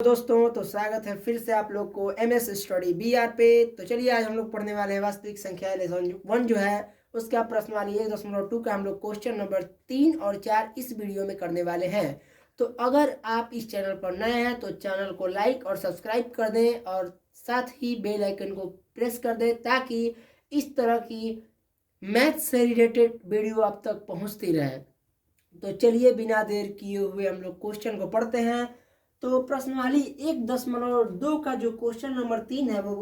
दोस्तों तो स्वागत है फिर से आप लोग को एमएस स्टडी बीआर पे। तो चलिए आज हम लोग पढ़ने वाले हैं वास्तविक संख्या लेसन 1 जो है उसका प्रश्नवाली 1.2 का हम लोग क्वेश्चन नंबर 3 और 4 इस वीडियो में करने वाले हैं। तो अगर आप इस चैनल पर नए हैं तो चैनल को लाइक और सब्सक्राइब कर दें और साथ ही बेल आइकन को प्रेस कर दें ताकि इस तरह की मैथ से रिलेटेड वीडियो आप तक पहुँचती रहे। तो चलिए बिना देर किए हुए हम लोग क्वेश्चन को पढ़ते हैं। तो प्रश्नवाली 1.2 का जो क्वेश्चन नंबर 3 है वो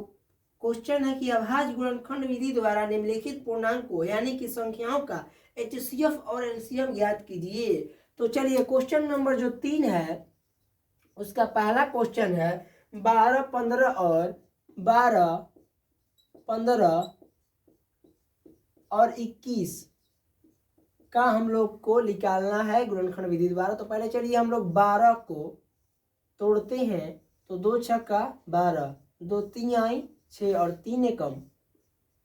क्वेश्चन है कि अभाज्य गुणनखंड विधि द्वारा निम्नलिखित पूर्णांकों यानी कि संख्याओं का एचसीएफ और एलसीएम ज्ञात कीजिए। तो चलिए क्वेश्चन नंबर जो 3 है उसका पहला क्वेश्चन है 12, 15 और 12, 15 और 21 का हम लोग को निकालना है गुणनखंड विधि द्वारा। तो पहले चलिए हम लोग 12 को तोड़ते हैं। तो 2 छक्का 12, 2 तिहाई 6 और 3 एकम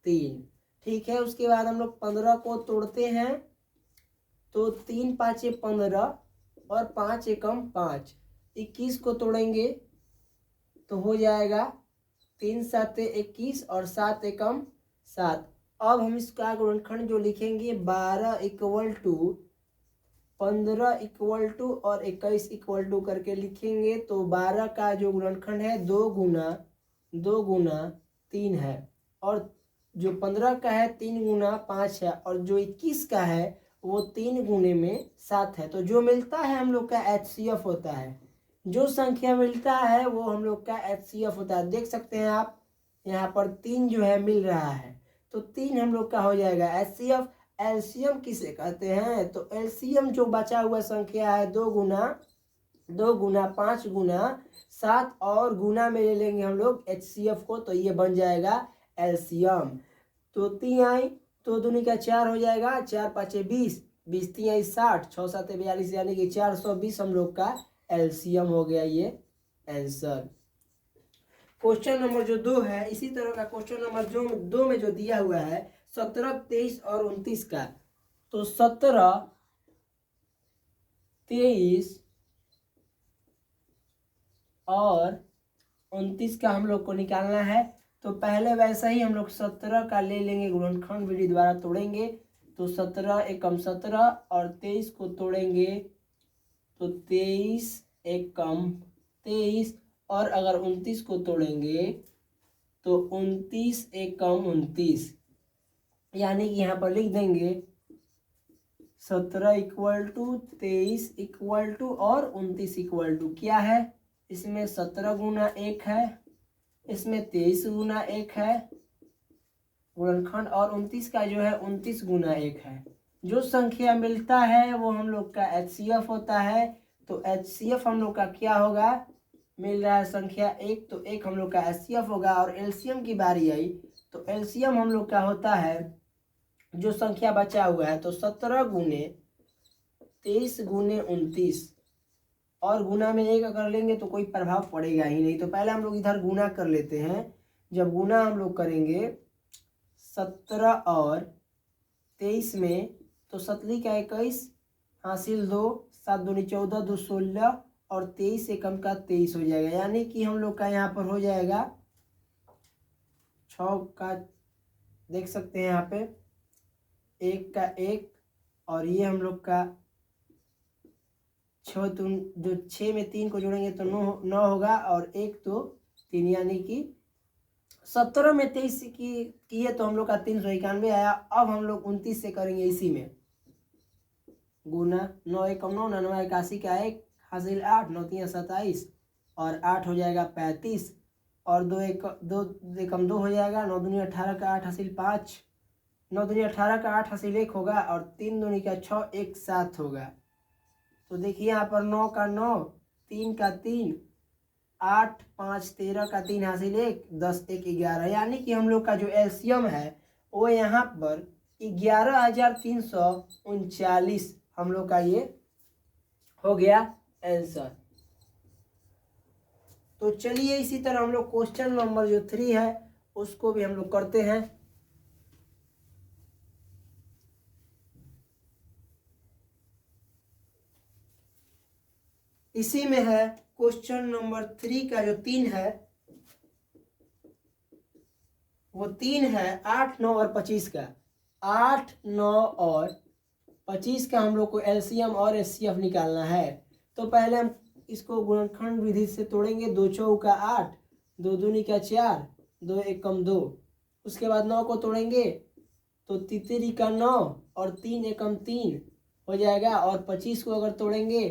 3। ठीक है, उसके बाद हम लोग 15 को तोड़ते हैं। तो 3 पाँचे 15 और 5 एकम 5। 21 को तोड़ेंगे तो हो जाएगा 3 साते 21 और 7 एकम 7। अब हम इसका गुणनखंड जो लिखेंगे 12 इक्वल टू 15 इक्वल टू और 21 इक्वल टू करके लिखेंगे। तो 12 का जो गुणनखंड है 2 गुना 3 है और जो 15 का है 3 गुना 5 है और जो 21 का है वो 3 गुने में 7 है। तो जो मिलता है हम लोग का एचसीएफ होता है, जो संख्या मिलता है वो हम लोग का एचसीएफ होता है। देख सकते हैं आप यहाँ पर 3 जो है मिल रहा है तो 3 हम लोग का हो जाएगा एचसीएफ। एलसीएम किसे कहते हैं? तो एलसीएम जो बचा हुआ संख्या है 2 गुना 5 गुना 7 और गुना में ले लेंगे हम लोग एचसीएफ को, तो ये बन जाएगा एलसीएम। तो 3 आई तो दूनी का 4 हो जाएगा, 4 पाँचे 20, 20 3 आई 60, 6 7 42 यानी कि 420 हम लोग का एलसीएम हो गया ये आंसर। क्वेश्चन नंबर जो 2 है इसी तरह का क्वेश्चन नंबर जो 2 में जो दिया हुआ है 17, 23 और 29 का। तो 17, 23 और 29 का हम लोग को निकालना है। तो पहले वैसा ही हम लोग 17 का ले लेंगे, गुणनखंड विधि द्वारा तोड़ेंगे। तो 17 एकम 17 और 23 को तोड़ेंगे तो 23 एकम 23 और अगर 29 को तोड़ेंगे तो 29 एकम 29 यानी कि यहाँ पर लिख देंगे 17 इक्वल टू 23 इक्वल टू और 29 इक्वल टू क्या है, इसमें 17 गुना 1 है, इसमें 23 गुना 1 है गुणनखंड और 29 का जो है 29 गुना 1 है। जो संख्या मिलता है वो हम लोग का एचसीएफ होता है। तो एचसीएफ हम लोग का क्या होगा, मिल रहा है संख्या 1 तो 1 हम लोग का एचसीएफ होगा। और एलसीएम की बारी आई तो एलसीएम हम लोग का होता है जो संख्या बचा हुआ है। तो 17 गुने 23 गुने 29 और गुना में 1 अगर लेंगे तो कोई प्रभाव पड़ेगा ही नहीं। तो पहले हम लोग इधर गुना कर लेते हैं। जब गुना हम लोग करेंगे 17 और 23 में तो 17 का 21 हासिल 2, 7 दूनी 14, 2 16 और 23 एकम का 23 हो जाएगा। यानी कि हम लोग का यहाँ पर हो जाएगा 6 का, देख सकते हैं यहाँ पे 1 का 1 और ये हम लोग का 6 जो 6 में 3 को जोड़ेंगे तो 9 होगा और 1 तो 3 यानी कि 17 में 23 की किए तो हम लोग का 391 आया। अब हम लोग 29 से करेंगे इसी में गुना 9 एकम 9, 9 81 का 1 हासिल 8, 9 3 27 और 8 हो जाएगा 35 और 2 एकम 2 हो जाएगा, 9 दूनी 18 का 8 हासिल 5, 9 दूनी 18 का 8 हासिल 1 होगा और 3 दूनी का 6 1 7 होगा। तो देखिए यहाँ पर 9 का 9, 3 का 3, 8 5 13 का 3 हासिल 1, 10 1 11 यानी कि हम लोग का जो एलसीएम है वो यहाँ पर 11,339 हम लोग का ये हो गया आंसर। तो चलिए इसी तरह हम लोग क्वेश्चन नंबर जो 3 है उसको भी हम लोग करते हैं। इसी में है क्वेश्चन नंबर 3 का जो 3 है वो 3 है 8, 9 और 25 का। 8, 9 और 25 का हम लोग को एलसीएम और एचसीएफ निकालना है। तो पहले हम इसको गुणनखंड विधि से तोड़ेंगे। 2 चौका 8, 2 दूनी का 4, 2 एकम 2। उसके बाद 9 को तोड़ेंगे तो तितरी का 9 और 3 एकम 3 हो जाएगा। और 25 को अगर तोड़ेंगे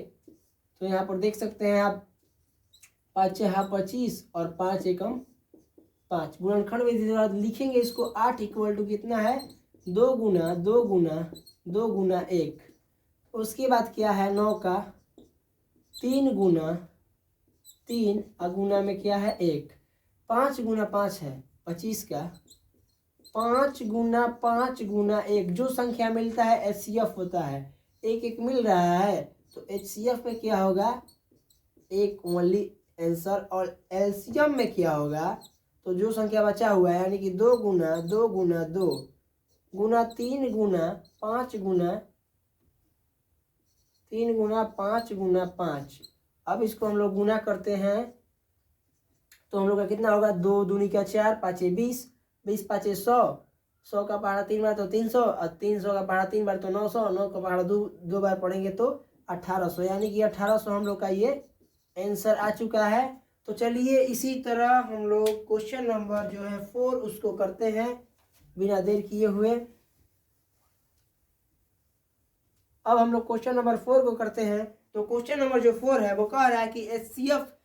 तो यहाँ पर देख सकते हैं आप 5 × 25 और 5 एकम 5। गुणनखंड विधि के बाद लिखेंगे इसको। 8 इक्वल टू कितना है 2 गुना 2 गुना 2 गुना 1। उसके बाद क्या है 9 का 3 गुना 3 और गुना में क्या है 1। 5 गुना 5 है 25 का। 5 गुना 5 गुना 1 जो संख्या मिलता है एचसीएफ होता है। 1 1 मिल रहा है तो एचसीएफ में क्या होगा 1 ओनली आंसर। और एलसीएम में क्या होगा तो जो संख्या बचा हुआ है यानी कि 2 गुना 2 गुना 2 गुना 3 गुना 5 गुना 3 गुना 5 गुना 5। अब इसको हम लोग गुना करते हैं तो हम लोग का कितना होगा 2 दूनी का 4, 5 20, 20 5 100, 100 का पहाड़ा 3 बार तो 300 और 300 का पहाड़ा 3 बार तो 900, 9 का पहाड़ा 2 बार पढ़ेंगे तो 1800। यानी कि 1800 हम लोग का ये आंसर आ चुका है। तो चलिए इसी तरह हम लोग क्वेश्चन नंबर जो है 4 उसको करते हैं बिना देर किए हुए। अब हम लोग क्वेश्चन नंबर 4 को करते हैं। तो क्वेश्चन नंबर जो 4 है वो कह रहा है कि एचसीएफ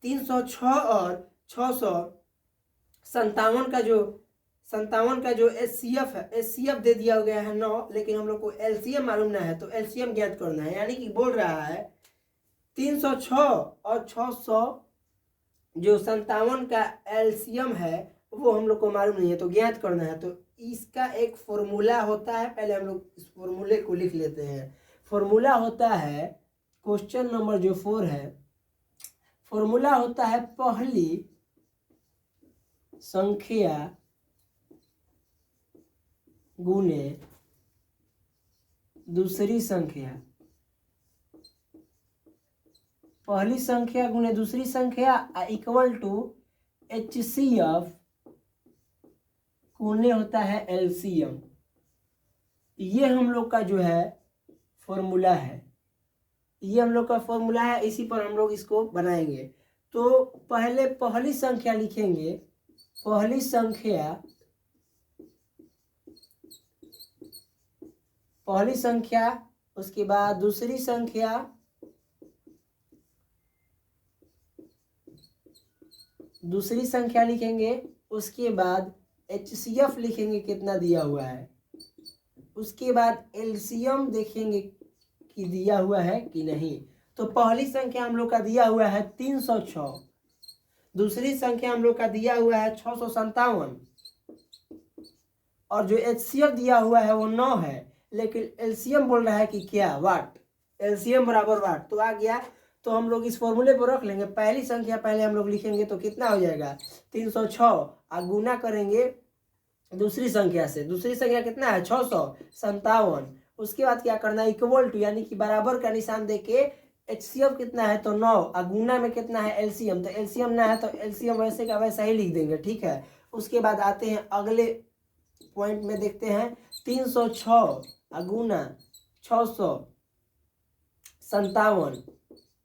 306 और 657 का जो एचसीएफ है, एचसीएफ दे दिया गया है 9, लेकिन हम लोग को एलसीएम मालूम ना है तो एलसीएम ज्ञात करना है। यानी कि बोल रहा है 306 और 600 जो 57 का एलसीएम है वो हम लोग को मालूम नहीं है तो ज्ञात करना है। तो इसका एक फॉर्मूला होता है, पहले हम लोग इस फॉर्मूले को लिख लेते हैं। फॉर्मूला होता है क्वेश्चन नंबर जो 4 है, फॉर्मूला होता है पहली संख्या गुने दूसरी संख्या। पहली संख्या गुने दूसरी संख्या इक्वल टू एचसीएफ गुने होता है एलसीएम। ये हम लोग का जो है फॉर्मूला है, ये हम लोग का फॉर्मूला है। इसी पर हम लोग इसको बनाएंगे। तो पहले पहली संख्या लिखेंगे, पहली संख्या, उसके बाद दूसरी संख्या लिखेंगे। उसके बाद एचसीएफ लिखेंगे कितना दिया हुआ है। उसके बाद एलसीएम देखेंगे कि दिया हुआ है कि नहीं। तो पहली संख्या हम लोग का दिया हुआ है 306, दूसरी संख्या हम लोग का दिया हुआ है 657 और जो एचसीएफ दिया हुआ है वो 9 है। लेकिन एलसीएम बोल रहा है कि क्या वाट, एलसीएम बराबर वाट। तो आ गया। तो हम लोग इस फॉर्मूले पर रख लेंगे। पहली संख्या पहले हम लोग लिखेंगे तो कितना हो जाएगा 306 और गुना करेंगे दूसरी संख्या से। दूसरी संख्या कितना है 657। उसके बाद क्या करना है इक्वल टू यानी कि बराबर का निशान देके एचसीएफ कितना है तो 9 और गुना में कितना है एलसीएम। तो एलसीएम ना है तो एलसीएम वैसे का वैसा ही लिख देंगे, ठीक है। उसके बाद आते हैं अगले पॉइंट में, देखते हैं 306 गुना 657।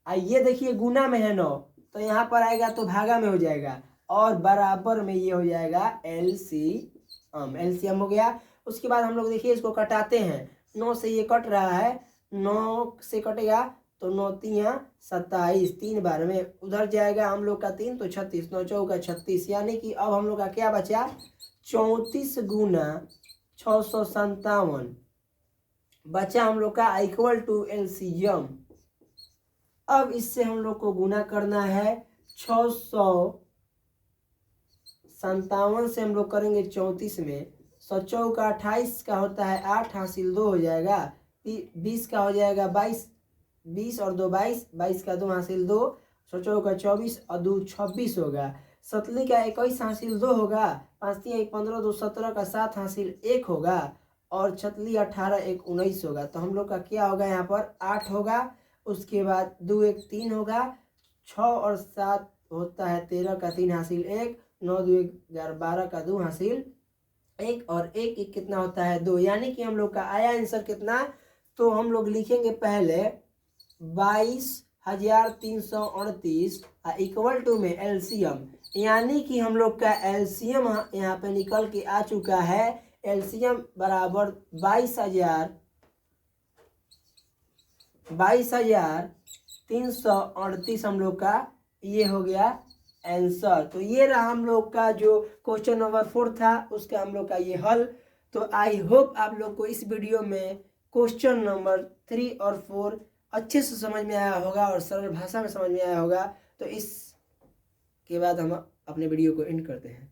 ये देखिए गुना में है 9 तो यहाँ पर आएगा तो भागा में हो जाएगा और बराबर में ये हो जाएगा एलसीएम। एलसीएम हो गया। उसके बाद हम लोग देखिए इसको कटाते हैं। 9 से ये कट रहा है, 9 से कटेगा तो 9 3 27, 3 बार में उधर जाएगा हम लोग का 3 तो 36, 9 चौका 36। यानी कि अब हम लोग का क्या बचा 34 गुना 657 बचा हम लोग का इक्वल टू एलसीएम। अब इससे हम लोग को गुना करना है 657 से हम लोग करेंगे 34 में। 100 चौका 28 का होता है 8 हासिल 2 हो जाएगा। 20 का हो जाएगा 22, 20 और 2 22, 22 का 2 हासिल 2, 100 चौका 24 और 2 26 होगा। 7 का 21 हासिल 2 होगा, 5 3 1 15, 2 17 का 7 हासिल 1 होगा और 6 18 1 19 होगा। तो हम लोग का क्या होगा यहाँ पर 8 होगा। उसके बाद 2 1 3 होगा, 6 और 7 होता है 13 का 3 हासिल 1, 9 2 11 12 का 2 हासिल 1 और 1 1 कितना होता है 2, यानी कि हम लोग का आया आंसर कितना। तो हम लोग लिखेंगे पहले 22,338 इक्वल टू में एलसीएम, यानी कि हम लोग का एलसीएम यहाँ पे निकल के आ चुका है। एलसीएम बराबर 22,338 हम लोग का ये हो गया आंसर। तो ये रहा हम लोग का जो क्वेश्चन नंबर 4 था, उसका हम लोग का ये हल। तो आई होप आप लोग को इस वीडियो में क्वेश्चन नंबर 3 और 4 अच्छे से समझ में आया होगा और सरल भाषा में समझ में आया होगा। तो इसके बाद हम अपने वीडियो को एंड करते हैं।